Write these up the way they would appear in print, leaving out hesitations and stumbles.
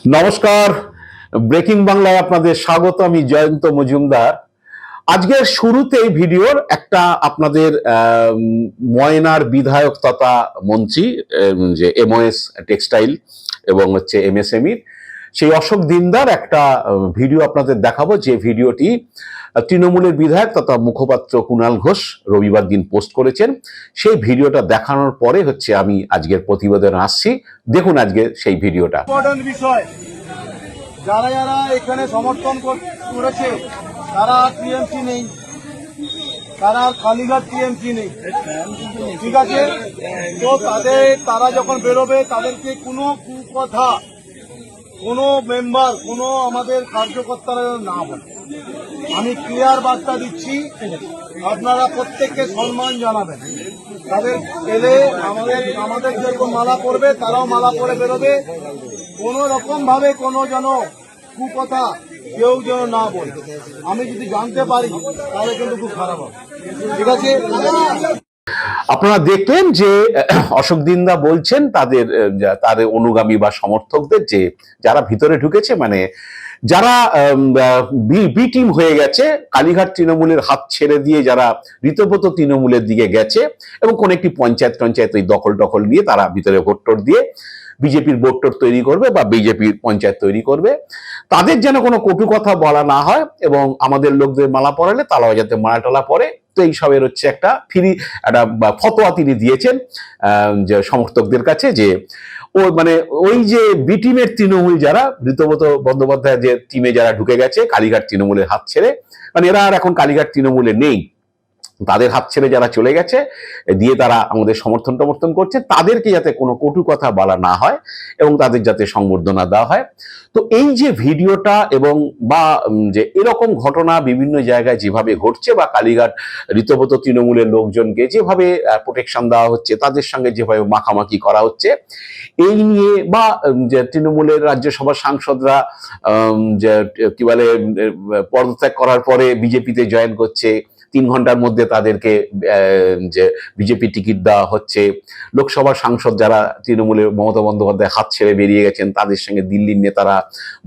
নমস্কার, ব্রেকিং বাংলায় আপনাদের স্বাগত। আমি জয়ন্ত মজুমদার। আজকের শুরুতেই ভিডিওর একটা আপনাদের ময়নার বিধায়ক তথা মন্ত্রী যে এমওএস টেক্সটাইল এবং হচ্ছে এমএসএমইর সেই অশোক দিনদার একটা ভিডিও আপনাদের দেখাবো, যে ভিডিওটি তৃণমূলের বিধায়ক তথা মুখপাত্র কুণাল ঘোষ রবিবার দিন পোস্ট করেছেন। সেই ভিডিওটা দেখানোর পরে হচ্ছে আমি আজকের প্রতিবেদন আসছি। দেখুন আজকে সেই ভিডিওটা। বিষয়, যারা যারা এখানে সমর্থন করেছে তারা টিএমসি নেই, তারা কালীঘাট টিএমসি নেই, ঠিক আছে? তো তারা যখন বেরোবে তাদেরকে কোনো কুকথা কোনো মেম্বার কোনো আমাদের কার্যকর্তারা না বলে। আমি ক্লিয়ার বার্তা দিচ্ছি, আপনারা প্রত্যেককে সম্মান জানাবেন। তাদের এলে আমাদের যেরকম মালা পরবে তারাও মালা পরে বেরোবে। কোন রকম ভাবে কোনো যেন কুকথা কেউ যেন না বলে। আমি যদি জানতে পারি তাহলে কিন্তু খুব খারাপ হবে, ঠিক আছে? আপনারা দেখলেন যে অশোক দিন্দা বলছেন তাদের অনুগামী বা সমর্থকদের, যে যারা ভিতরে ঢুকেছে, মানে যারা বি টিম হয়ে গেছে, কালীঘাট তৃণমূলের হাত ছেড়ে দিয়ে যারা রীতব্রত তৃণমূলের দিকে গেছে এবং কোন একটি পঞ্চায়েত ওই দখল নিয়ে তারা ভিতরে ভোট দিয়ে বিজেপির বোর্ড তৈরি করবে বা বিজেপির পঞ্চায়েত তৈরি করবে, তাদের যেন কোনো কটু কথা বলা না হয় এবং আমাদের লোকদের মালা পরালে তারাও যাতে মালা টালা পরে। তো এইসবের হচ্ছে একটা একটা ফতোয়া তিনি দিয়েছেন যে সমর্থকদের কাছে, যে ওই যে বি টিমের তৃণমূল যারা ঋতব্রত বন্দ্যোপাধ্যায় যে টিমে যারা ঢুকে গেছে কালীঘাট তৃণমূলের হাত ছেড়ে, মানে এরা আর এখন কালীঘাট তৃণমূলে নেই, তাদের হাত ছেড়ে যারা চলে গেছে দিয়ে তারা আমাদের সমর্থন করছে, তাদেরকে যাতে কোনো কটু কথা বলা না হয় এবং তাদের যাতে সংবর্ধনা দেওয়া হয়। তো এই যে ভিডিওটা এবং বা যে এরকম ঘটনা বিভিন্ন জায়গায় যেভাবে ঘটছে, বা কালীঘাট ঋতব্রত তৃণমূলের লোকজনকে যেভাবে প্রোটেকশন দেওয়া হচ্ছে, তাদের সঙ্গে যেভাবে মাখামাখি করা হচ্ছে, এই নিয়ে বা যে তৃণমূলের রাজ্যসভার সাংসদরা যে কি বলে পদত্যাগ করার পরে বিজেপিতে জয়েন করছে, 3 ঘন্টার মধ্যে তাদেরকে যে বিজেপি টিকিট দেওয়া হচ্ছে, লোকসভার সাংসদ যারা তৃণমূলের মমতা বন্দ্যোপাধ্যায় হাত ছেড়ে বেরিয়ে গেছেন তাদের সঙ্গে দিল্লির নেতারা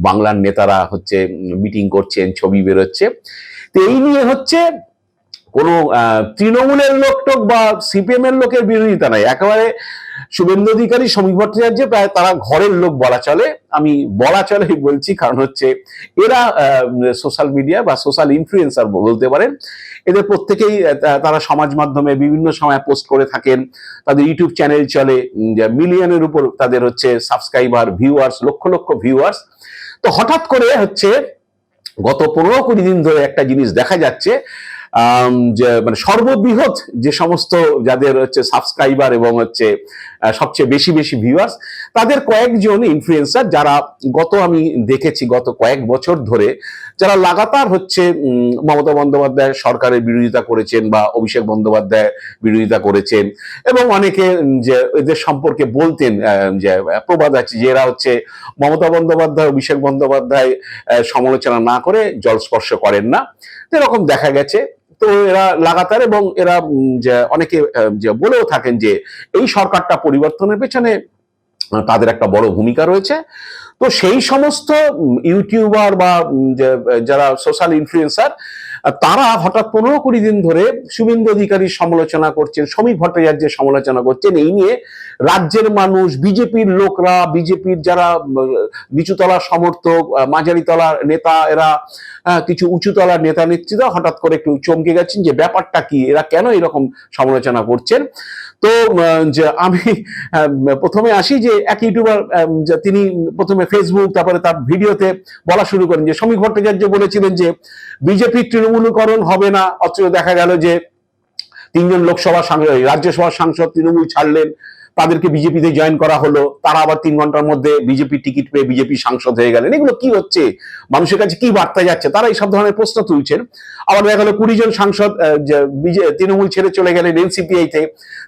বাংলার নেতারা হচ্ছে মিটিং করছেন, ছবি বেরোচ্ছে। তো এই নিয়ে হচ্ছে কোনো তৃণমূলের লোকটোক বা সিপিএম এর লোকের বিরোধিতা নাই, একেবারে শুভেন্দু অধিকারী, শ্রমিক ভট্টাচার্য প্রায় তারা ঘরের লোক বলা চলে। আমি বলা চলে বলছি কারণ হচ্ছে এরা সোশ্যাল মিডিয়া বা সোশ্যাল ইনফ্লুয়েন্সার বলতে পারেন। এদের প্রত্যেকেই তারা সমাজ মাধ্যমে বিভিন্ন সময় পোস্ট করে থাকেন, তাদের ইউটিউব চ্যানেল চলে, মিলিয়নের উপর তাদের হচ্ছে সাবস্ক্রাইবার, ভিউয়ার্স, লক্ষ ভিউয়ার্স। তো হঠাৎ করে হচ্ছে গত 15-20 দিন ধরে একটা জিনিস দেখা যাচ্ছে, যে মানে সর্ববৃহৎ যে সমস্ত যাদের হচ্ছে সাবস্ক্রাইবার এবং হচ্ছে সবচেয়ে বেশি ভিউয়ার্স, তাদের কয়েকজন ইনফ্লুয়েন্সার যারা আমি দেখেছি গত কয়েক বছর ধরে যারা লাগাতার হচ্ছে মমতা বন্দ্যোপাধ্যায় সরকারের বিরোধিতা করেছেন বা অভিষেক বন্দ্যোপাধ্যায় বিরোধিতা করেছেন, এবং অনেকে যে এদের সম্পর্কে বলতেন যে প্রবাদ আছে যে এরা হচ্ছে মমতা বন্দ্যোপাধ্যায় অভিষেক বন্দ্যোপাধ্যায় সমালোচনা না করে জলস্পর্শ করেন না, এরকম দেখা গেছে। তো এরা লাগাতার, এবং এরা যে অনেকে বলেও থাকেন যে এই সরকারটা পরিবর্তনের পেছনে তাদের একটা বড় ভূমিকা রয়েছে। তো সেই সমস্ত ইউটিউবার বা যারা সোশ্যাল ইনফ্লুয়েন্সার, তারা হঠাৎ 15-20 দিন ধরে শুভেন্দু অধিকারীর সমালোচনা করছেন, শ্রমিক ভট্টাচার্যের সমালোচনা করছেন। এই নিয়ে রাজ্যের মানুষ, বিজেপির লোকরা, বিজেপির যারা নিচুতলার সমর্থক, মাঝারি তলার নেতা, এরা কিছু উঁচুতলার নেতা নেত্রীরা হঠাৎ করে একটু চমকে গেছেন যে ব্যাপারটা কি, এরা কেন এরকম সমালোচনা করছেন। তো আমি প্রথমে আসি যে এক ইউটিউবার তিনি প্রথমে ফেসবুক তারপরে তার ভিডিওতে বলা শুরু করেন যে শ্রমিক ভট্টাচার্য বলেছিলেন যে বিজেপির তৃণমূলীকরণ হবে না, অথচ দেখা গেল যে 3 জন রাজ্যসভার সাংসদ তৃণমূল ছাড়লেন, তাদেরকে বিজেপিতে জয়েন করা হলো, তারা আবার 3 ঘন্টার মধ্যে বিজেপি টিকিট পেয়ে বিজেপি সাংসদ হয়ে গেলেন। এগুলো কি হচ্ছে, মানুষের কাছে কি বার্তা যাচ্ছে, তারা এইসব ধরনের প্রশ্ন তুলছেন। আবার দেখা গেল 20 জন সাংসদ তৃণমূল ছেড়ে চলে গেলেন এনসিপিআই তে,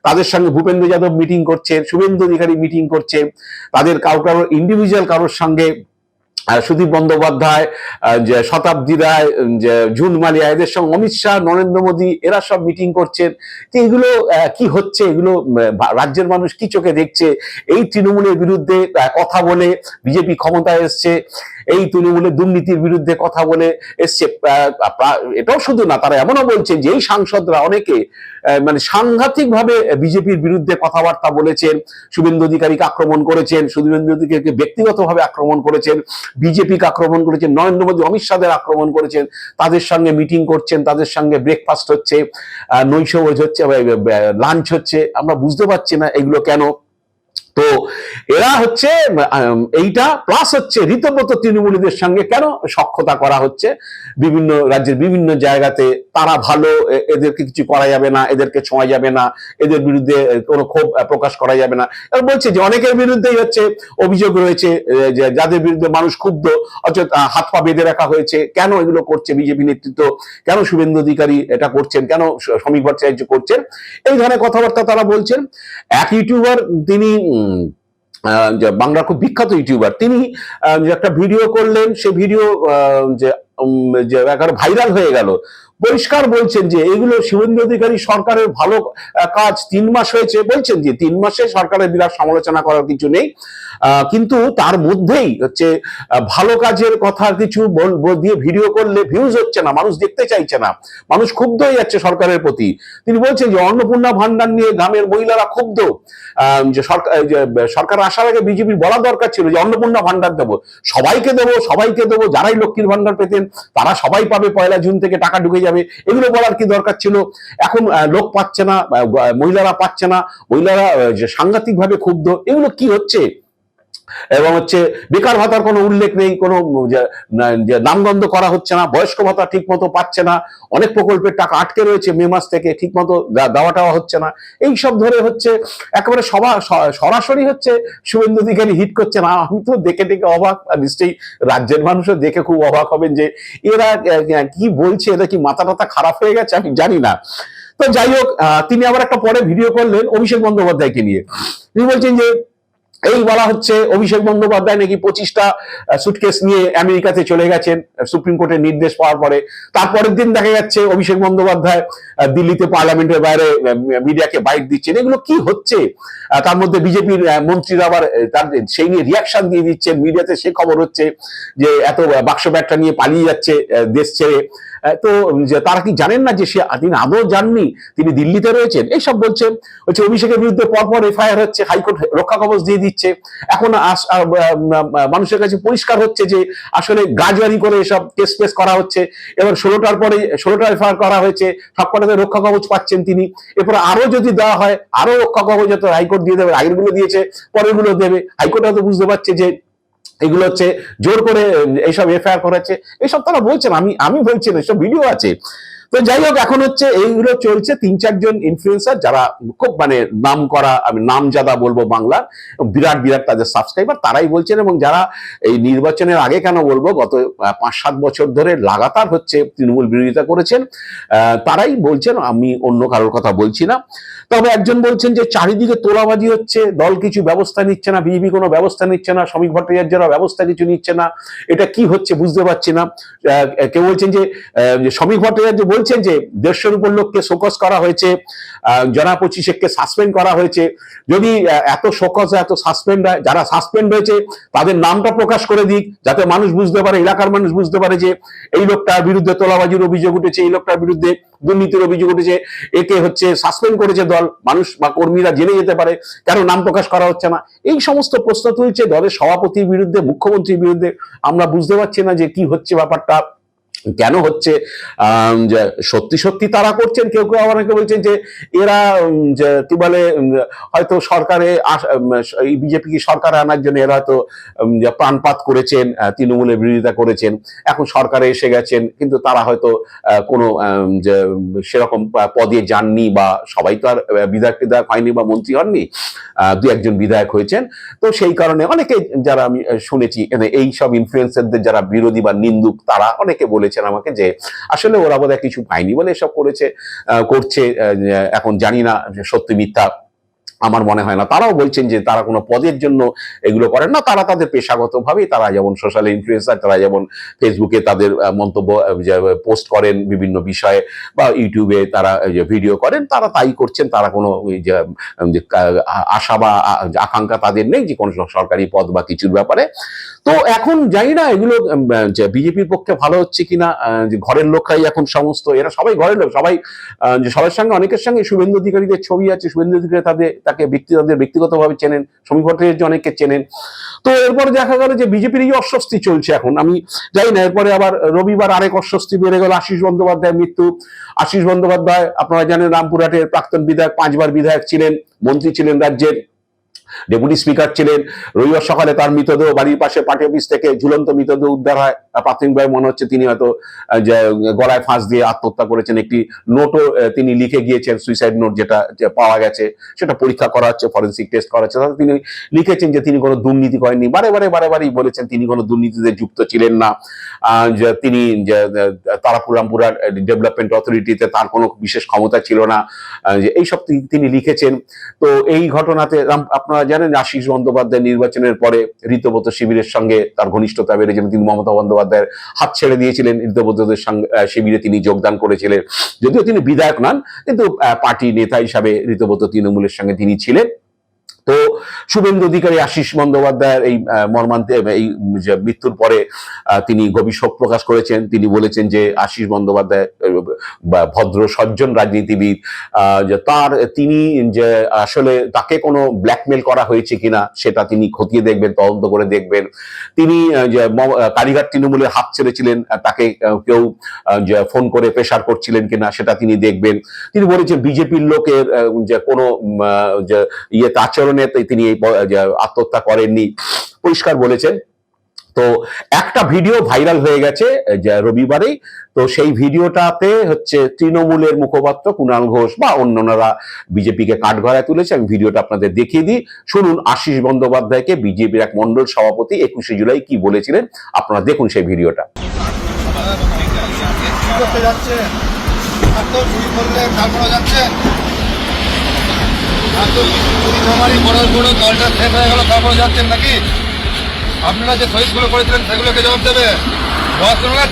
তাদের সঙ্গে ভূপেন্দ্র যাদব মিটিং করছেন, শুভেন্দু অধিকারী মিটিং করছে, তাদের কারোর ইন্ডিভিজুয়াল কারোর সঙ্গে সুদীপ বন্দ্যোপাধ্যায়, যে শতাব্দী রায়, যে জুন মালিয়া, এদের সঙ্গে অমিত শাহ, নরেন্দ্র মোদী, এরা সব মিটিং করছেন। তো এগুলো কি হচ্ছে, এগুলো রাজ্যের মানুষ কি চোখে দেখছে? এই তৃণমূলের বিরুদ্ধে কথা বলে বিজেপি ক্ষমতায় এসছে, এই তৃণমূলের দুর্নীতির বিরুদ্ধে কথা বলে এসছে। এটাও শুধু না, তারা এমনও বলছেন যে এই সাংসদরা অনেকে মানে সাংঘাতিক ভাবে বিজেপির বিরুদ্ধে কথাবার্তা বলেছেন, শুভেন্দু অধিকারীকে আক্রমণ করেছেন, শুভেন্দু অধিকারীকে ব্যক্তিগতভাবে আক্রমণ করেছেন, বিজেপিকে আক্রমণ করেছেন, নরেন্দ্র মোদী অমিত শাহদের আক্রমণ করেছেন, তাদের সঙ্গে মিটিং করছেন, তাদের সঙ্গে ব্রেকফাস্ট হচ্ছে, নৈশভোজ হচ্ছে, লাঞ্চ হচ্ছে। আমরা বুঝতে পারছি না এগুলো কেন। তো এরা হচ্ছে এইটা প্লাস হচ্ছে রীতিমতো তৃণমূলীদের সঙ্গে কেন সখ্যতা করা হচ্ছে বিভিন্ন রাজ্যের বিভিন্ন জায়গাতে। তারা ভালো, এদেরকে কিছু করা যাবে না, এদেরকে ছোঁয়া যাবে না, এদের বিরুদ্ধে কোনো ক্ষোভ প্রকাশ করা যাবে না। এরা বলছে যে অনেকের বিরুদ্ধেই হচ্ছে অভিযোগ রয়েছে, যে যাদের বিরুদ্ধে মানুষ ক্ষুব্ধ, অর্থাৎ হাত পা বেঁধে রাখা হয়েছে। কেন এগুলো করছে বিজেপি নেতৃত্ব? কেন শুভেন্দু অধিকারী এটা করছেন? কেন শ্রমিক ভট্টাচার্য করছেন? এই ধরনের কথাবার্তা তারা বলছেন। এক ইউটিউবার, তিনি বাংলার খুব বিখ্যাত ইউটিউবার, তিনি একটা ভিডিও করলেন। সে ভিডিও যে একেবারে ভাইরাল হয়ে গেল। পরিষ্কার বলছেন যে এগুলো শুভেন্দু অধিকারী সরকারের ভালো কাজ, 3 মাস হয়েছে, বলছেন যে 3 মাসে সরকারের বিরাট সমালোচনা করার কিছু নেই, কিন্তু তার মধ্যেই হচ্ছে ভালো কাজের কথা কিছু দিয়ে ভিডিও করলে ভিউজ হচ্ছে না, মানুষ দেখতে চাইছে না, মানুষ ক্ষুব্ধ হয়ে যাচ্ছে সরকারের প্রতি। তিনি বলছেন যে অন্নপূর্ণা ভান্ডার নিয়ে গ্রামের মহিলারা ক্ষুব্ধ, যে সরকার আসার আগে বিজেপি বলা দরকার ছিল যে অন্নপূর্ণা ভান্ডার দেবো, সবাইকে দেবো, সবাইকে দেবো, যারাই লক্ষ্মীর ভান্ডার পেতেন তারা সবাই পাবে, 1 জুন থেকে টাকা ঢুকে যাবে। এগুলো বলার কি দরকার ছিল? এখন লোক পাচ্ছে না, মহিলারা পাচ্ছে না, মহিলারা যে সাংঘাতিক ভাবে ক্ষুব্ধ। এগুলো কি হচ্ছে? এবং হচ্ছে বেকার ভাতার কোনো উল্লেখ নেই, কোনো নামগন্ধ করা হচ্ছে না, বয়স্ক ভাতা ঠিক মতো পাচ্ছে না, অনেক প্রকল্পের টাকা আটকে রয়েছে মে মাস থেকে, ঠিক মতো দেওয়াটা হচ্ছে না। এই সব ধরে হচ্ছে একেবারে সরাসরি হচ্ছে শুভেন্দু অধিকারী হিট করছে না। আমি তো দেখে অবাক, নিশ্চয়ই রাজ্যের মানুষও দেখে খুব অবাক হবেন যে এরা কি বলছে, এরা কি মাথা টাথা খারাপ হয়ে গেছে, আমি জানি না। তো যাই হোক, তিনি আবার একটা পরে ভিডিও করলেন অভিষেক বন্দ্যোপাধ্যায়কে নিয়ে। তিনি বলছেন যে এই বলা হচ্ছে অভিষেক বন্দ্যোপাধ্যায় নাকি 25টা সুটকেস নিয়ে আমেরিকাতে চলে গেছেন সুপ্রিম কোর্টের নির্দেশ পাওয়ার পরে। তারপরের দিন দেখা যাচ্ছে অভিষেক বন্দ্যোপাধ্যায় দিল্লিতে পার্লামেন্টের বাইরে মিডিয়াকে বাইট দিচ্ছেন। এগুলো কি হচ্ছে? তার মধ্যে বিজেপির মন্ত্রীরা আবার তার সেই নিয়ে রিয়াকশন দিয়ে দিচ্ছেন, মিডিয়াতে সে খবর হচ্ছে যে এত বাক্স ব্যাগটা নিয়ে পালিয়ে যাচ্ছে দেশ ছেড়ে। তো তারা কি জানেন না যে তিনি আদৌ যাননি, তিনি দিল্লিতে রয়েছেন? এইসব বলছেন। হচ্ছে অভিষেকের বিরুদ্ধে পরপর এফআইআর হচ্ছে, হাইকোর্ট রক্ষা কবচ দিয়ে দিচ্ছে। এখন মানুষের কাছে পরিষ্কার হচ্ছে যে আসলে গাজওয়ারি করে এসব কেস পেস করা হচ্ছে। এবার 16টার পরে 16টা এফআইআর করা হয়েছে, সবকটাতে রক্ষা কবচ পাচ্ছেন তিনি। এরপরে আরো যদি দেওয়া হয়, আরো রক্ষা কবচ হয়তো হাইকোর্ট দিয়ে দেবে, আগেরগুলো দিয়েছে পরেরগুলো দেবে। হাইকোর্ট হয়তো বুঝতে পারছে যে এগুলো হচ্ছে জোর করে এইসব এফআইআর করেছে। এইসব তারা বলছেন, আমি বলছি না, এসব ভিডিও আছে। তো যাই হোক, এখন হচ্ছে এইগুলো চলছে। 3-4 জন ইনফ্লুয়েন্সার যারা খুব মানে নাম করা, আমি নামজাদা বলবো বাংলার, বিরাট বিরাট তাদের সাবস্ক্রাইবার, তারাই বলছেন। এবং যারা এই নির্বাচনের আগে কেন বলবো, গত 5-7 বছর ধরে লাগাতার হচ্ছে তৃণমূল বিরোধিতা করেছেন, তারাই বলছেন, আমি অন্য কারোর কথা বলছি না। তবে একজন বলছেন যে চারিদিকে তোলাবাজি হচ্ছে, দল কিছু ব্যবস্থা নিচ্ছে না, বিজেপি কোনো ব্যবস্থা নিচ্ছে না, শ্রমিক ভট্টাচার্যরা ব্যবস্থা কিছু নিচ্ছে না, এটা কি হচ্ছে বুঝতে পারছি না। কেউ বলছেন যে শ্রমিক ভট্টাচার্য বলছেন যে 150-এর উপর লোককে শোকজ করা হয়েছে, জনা 25-কে সাসপেন্ড করা হয়েছে। যদি এত শোকজ, এত সাসপেন্ড হয়, যারা সাসপেন্ড হয়েছে তাদের নামটা প্রকাশ করে দিক, যাতে মানুষ বুঝতে পারে, এলাকার মানুষ বুঝতে পারে যে এই লোকটার বিরুদ্ধে তোলাবাজির অভিযোগ উঠেছে, এই লোকটার বিরুদ্ধে দুর্নীতির অভিযোগ উঠেছে, একে হচ্ছে সাসপেন্ড করেছে দল, মানুষ বা কর্মীরা জেনে যেতে পারে। কেন নাম প্রকাশ করা হচ্ছে না? এই সমস্ত প্রশ্ন তুলছে দলের সভাপতির বিরুদ্ধে, মুখ্যমন্ত্রীর বিরুদ্ধে। আমরা বুঝতে পারছি না যে কি হচ্ছে ব্যাপারটা, কেন হচ্ছে। সত্যি সত্যি তারা করছেন, কেউ কেউ অনেকে বলছেন যে এরা কি বলে হয়তো সরকারে এই বিজেপিকে সরকারে আনার জন্য এরা হয়তো প্রাণপাত করেছেন, তৃণমূলের বিরোধিতা করেছেন, এখন সরকারে এসে গেছেন, কিন্তু তারা হয়তো কোনো সেরকম পদে যাননি, বা সবাই তো আর বিধায়ক হয়নি বা মন্ত্রী হননি, 2-1 জন বিধায়ক হয়েছেন। তো সেই কারণে অনেকে, যারা আমি শুনেছি এই সব ইনফ্লুয়েন্সারদের যারা বিরোধী বা নিন্দুক, তারা অনেকে বলেছেন আমাকে যে আসলে ওরা বোধহয় কিছু পায়নি বলে এসব করছে। এখন জানি না সত্যি মিথ্যা, আমার মনে হয় না। তারাও বলছেন যে তারা কোনো পদের জন্য এগুলো করেন না, তারা তাদের পেশাগতভাবেই, তারা যেমন সোশ্যাল ইনফ্লুয়েন্সার, তারা যেমন ফেসবুকে তাদের মন্তব্য পোস্ট করেন বিভিন্ন বিষয়ে, বা ইউটিউবে তারা ভিডিও করেন, তারা তাই করছেন। তারা কোনো আশা বা আকাঙ্ক্ষা তাদের নেই যে কোনো সরকারি পদ বা কিছুর ব্যাপারে। তো এখন জানি না এগুলো বিজেপির পক্ষে ভালো হচ্ছে কিনা, যে ঘরের লোকরাই এখন সমস্ত, এরা সবাই ঘরের লোক, সবাই যে সবার সঙ্গে, অনেকের সঙ্গে শুভেন্দু অধিকারীদের ছবি আছে, শুভেন্দু অধিকারী তাকে তাদের ব্যক্তিগতভাবে চেনেন, সমীপ ভট্টাচার্য অনেকে চেনেন। তো এরপরে দেখা গেল যে বিজেপির এই অস্বস্তি চলছে এখন। আমি জানি না, এরপরে আবার রবিবার আরেক অস্বস্তি বেড়ে গেল, আশীষ বন্দ্যোপাধ্যায়ের মৃত্যু। আশীষ বন্দ্যোপাধ্যায় আপনারা জানেন রামপুরহাটের প্রাক্তন বিধায়ক, 5 বার বিধায়ক ছিলেন, মন্ত্রী ছিলেন, রাজ্যের ডেপুটি স্পিকার ছিলেন। রবিবার সকালে তার মৃতদেহ বাড়ির পাশে পার্টি অফিস থেকে ঝুলন্ত মৃতদেহ উদ্ধার হয়। প্রাথমিকভাবে মনে হচ্ছে তিনি হয়তো গলায় ফাঁস দিয়ে আত্মহত্যা করেছেন। একটি নোটও তিনি লিখে গিয়েছেন, সুইসাইড নোট যেটা পাওয়া গেছে, সেটা পরীক্ষা করা হচ্ছে, ফরেন্সিক টেস্ট করা হচ্ছে। তাতে তিনি লিখেছেন যে তিনি কোনো দুর্নীতি করেননি, বারেবারেই বলেছেন তিনি কোনো দুর্নীতিতে যুক্ত ছিলেন না। তিনি তারাপুর রামপুরহাট ডেভেলপমেন্ট অথরিটিতে তার কোনো বিশেষ ক্ষমতা ছিল না, এইসব তিনি লিখেছেন। তো এই ঘটনাতে আপনারা জানেন আশীষ বন্দ্যোপাধ্যায় নির্বাচনের পরে ঋতব্রত শিবিরের সঙ্গে তার ঘনিষ্ঠতা বেড়েছিল। তিনি মমতা বন্দ্যোপাধ্যায়ের হাত ছেড়ে দিয়েছিলেন, ঋতব্রতদের শিবিরে তিনি যোগদান করেছিলেন। যদিও তিনি বিধায়ক নন, কিন্তু পার্টি নেতা হিসাবে ঋতব্রত তৃণমূলের সঙ্গে তিনি ছিলেন। তো শুভেন্দু অধিকারী আশীষ বন্দ্যোপাধ্যায়ের এই মর্মান্তিক এই মৃত্যুর পরে তিনি গভীর শোক প্রকাশ করেছেন। তিনি বলেছেন যে আশীষ বন্দ্যোপাধ্যায় ভদ্র সজ্জন রাজনীতিবিদ, তিনি যে আসলে তাকে কোনো ব্ল্যাকমেল করা হয়েছে কিনা সেটা তিনি খতিয়ে দেখবেন, তদন্ত করে দেখবেন। তিনি যে কালীঘাট তৃণমূলের হাত ছেড়েছিলেন, তাকে কেউ ফোন করে প্রেশার করছিলেন কিনা সেটা তিনি দেখবেন। তিনি বলেছেন বিজেপির লোকের যে কোনো ইয়েতে আচরণ তিনি আত্মহত্যা করেননি, পরিষ্কার বলেছেন। তো একটা ভিডিও ভাইরাল হয়ে গেছে রবিবারেই। তো সেই ভিডিওটাতে হচ্ছে তৃণমূলের মুখপাত্র কুণাল ঘোষ বা অন্যরা বিজেপিকে কাঠগড়ায় তুলেছে। আমি ভিডিওটা আপনাদের দেখিয়ে দিই, শুনুন আশীষ বন্দ্যোপাধ্যায়কে বিজেপির এক মন্ডল সভাপতি 21শে জুলাই কি বলেছিলেন, আপনারা দেখুন সেই ভিডিওটা। দলটা শেষ হয়ে গেল, তারপরে যাচ্ছেন নাকি? আপনারা যে শহীদগুলো করেছিলেন সেগুলোকে জবাব দেবে।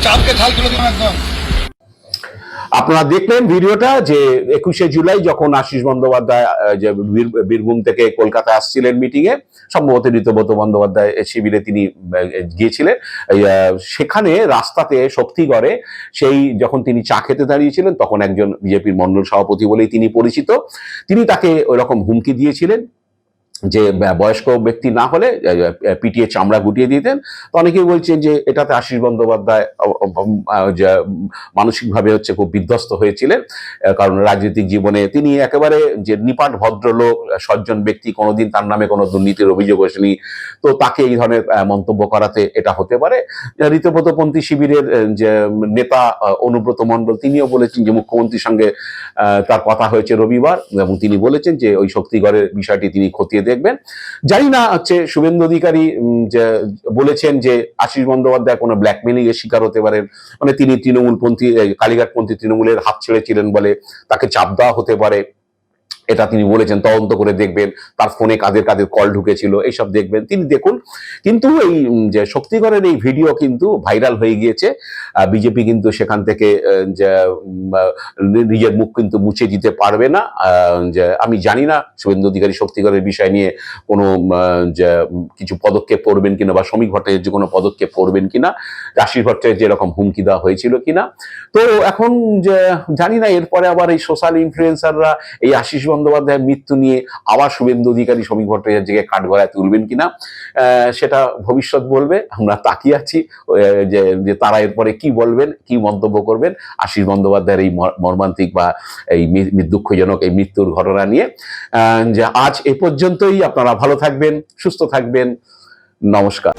চাপকে ছাল তুলে দিন একদম। আপনারা দেখলেন ভিডিওটা, যে 21শে জুলাই যখন আশীষ বন্দ্যোপাধ্যায় যে বীরভূম থেকে কলকাতায় আসছিলেন মিটিং এ, সম্ভবত ঋতব্রত বন্দ্যোপাধ্যায় শিবিরে তিনি গিয়েছিলেন। সেখানে রাস্তাতে শক্তিগড়ে সেই যখন তিনি চা খেতে দাঁড়িয়েছিলেন, তখন একজন বিজেপির মন্ডল সভাপতি বলেই তিনি পরিচিত, তিনি তাকে ওইরকম হুমকি দিয়েছিলেন যে বয়স্ক ব্যক্তি না হলে পিটিয়ে চামড়া গুটিয়ে দিতেন। তো অনেকেই বলছেন যে এটাতে আশীষ বন্দ্যোপাধ্যায় মানসিকভাবে হচ্ছে খুব বিধ্বস্ত হয়েছিলেন, কারণ রাজনৈতিক জীবনে তিনি একেবারে যে নিপাট ভদ্রলোক, সজ্জন ব্যক্তি, কোনোদিন তার নামে কোনো দুর্নীতির অভিযোগ আসেনি। তো তাকে এই ধরনের মন্তব্য করাতে এটা হতে পারে। ঋতব্রতপন্থী শিবিরের যে নেতা অনুব্রত মণ্ডল, তিনিও বলেছেন যে মুখ্যমন্ত্রীর সঙ্গে তার কথা হয়েছে রবিবার, এবং তিনি বলেছেন যে ওই শক্তিগড়ের বিষয়টি তিনি খতিয়ে দেখবেন। জানি না হচ্ছে শুভেন্দু অধিকারী বলেছেন যে আশীষ বন্দ্যোপাধ্যায় কোনো ব্ল্যাকমেলিং এর শিকার হতে পারেন, মানে তিনি তৃণমূলপন্থী, কালীঘাটপন্থী তৃণমূলের হাত ছেড়েছিলেন বলে তাকে চাপ দেওয়া হতে পারে, এটা তিনি বলেছেন। তদন্ত করে দেখবেন তার ফোনে কাদের কল ঢুকেছিল, এইসব দেখবেন, তিনি দেখুন। কিন্তু এই যে শক্তিগড়ের এই ভিডিও কিন্তু ভাইরাল হয়ে গিয়েছে। বিজেপি কিন্তু সেখান থেকে নিজের মুখ কিন্তু মুছে দিতে পারবে না। যে আমি জানি না শুভেন্দু অধিকারী শক্তিগড়ের বিষয় নিয়ে কোনো কিছু পদক্ষেপ করবেন কিনা, বা সমীপ ভট্টাচার্য যে কোনো পদক্ষেপ করবেন কিনা, আশীষ ভট্টাচার্য যেরকম হুমকি দেওয়া হয়েছিল কিনা। তো এখন জানি না এরপরে আবার এই সোশ্যাল ইনফ্লুয়েন্সাররা এই আশীষ বন্দ্যোপাধ্যায়ের মৃত্যু নিয়ে আবার শুভেন্দু অধিকারী সমীপ ভট্টাচার্যকে কাঠগড়ায় তুলবেন কিনা, সেটা ভবিষ্যৎ বলবে। আমরা তাকিয়ে আছি যে তারা এরপরে কি বলবেন, কি মন্তব্য করবেন আশীষ বন্দ্যোপাধ্যায়ের এই মর্মান্তিক বা এই দুঃখজনক এই মৃত্যুর ঘটনা নিয়ে। যে আজ এ পর্যন্তই। আপনারা ভালো থাকবেন, সুস্থ থাকবেন, নমস্কার।